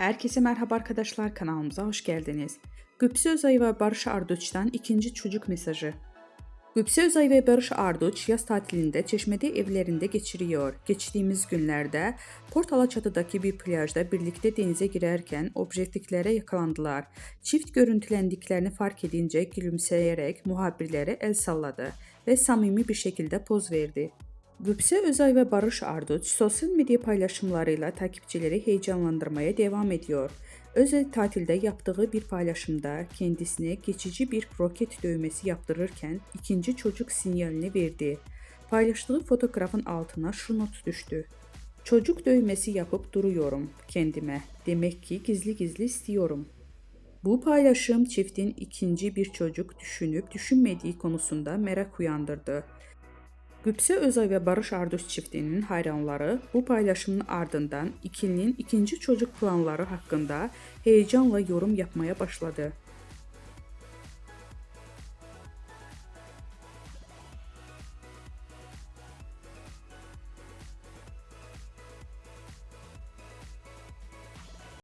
Herkese merhaba arkadaşlar, kanalımıza hoş geldiniz. Güpse Özay ve Barış Arduç'tan ikinci çocuk mesajı. Güpse Özay ve Barış Arduç yaz tatilinde Çeşme'de evlerinde geçiriyor. Geçtiğimiz günlerde Port Alaçatı'daki bir plajda birlikte denize girerken objektiflere yakalandılar. Çift görüntülendiklerini fark edince gülümseyerek muhabirlere el salladı ve samimi bir şekilde poz verdi. Güpse Özay ve Barış Arduç sosyal medya paylaşımlarıyla takipçileri heyecanlandırmaya devam ediyor. Özel tatilde yaptığı bir paylaşımda kendisine geçici bir roket dövmesi yaptırırken ikinci çocuk sinyalini verdi. Paylaştığı fotoğrafın altına şu not düştü. Çocuk dövmesi yapıp duruyorum kendime. Demek ki gizli gizli istiyorum. Bu paylaşım çiftin ikinci bir çocuk düşünüp düşünmediği konusunda merak uyandırdı. Güpse Özay ve Barış Arduç çiftinin hayranları bu paylaşımın ardından ikilinin ikinci çocuk planları hakkında heyecanla yorum yapmaya başladı.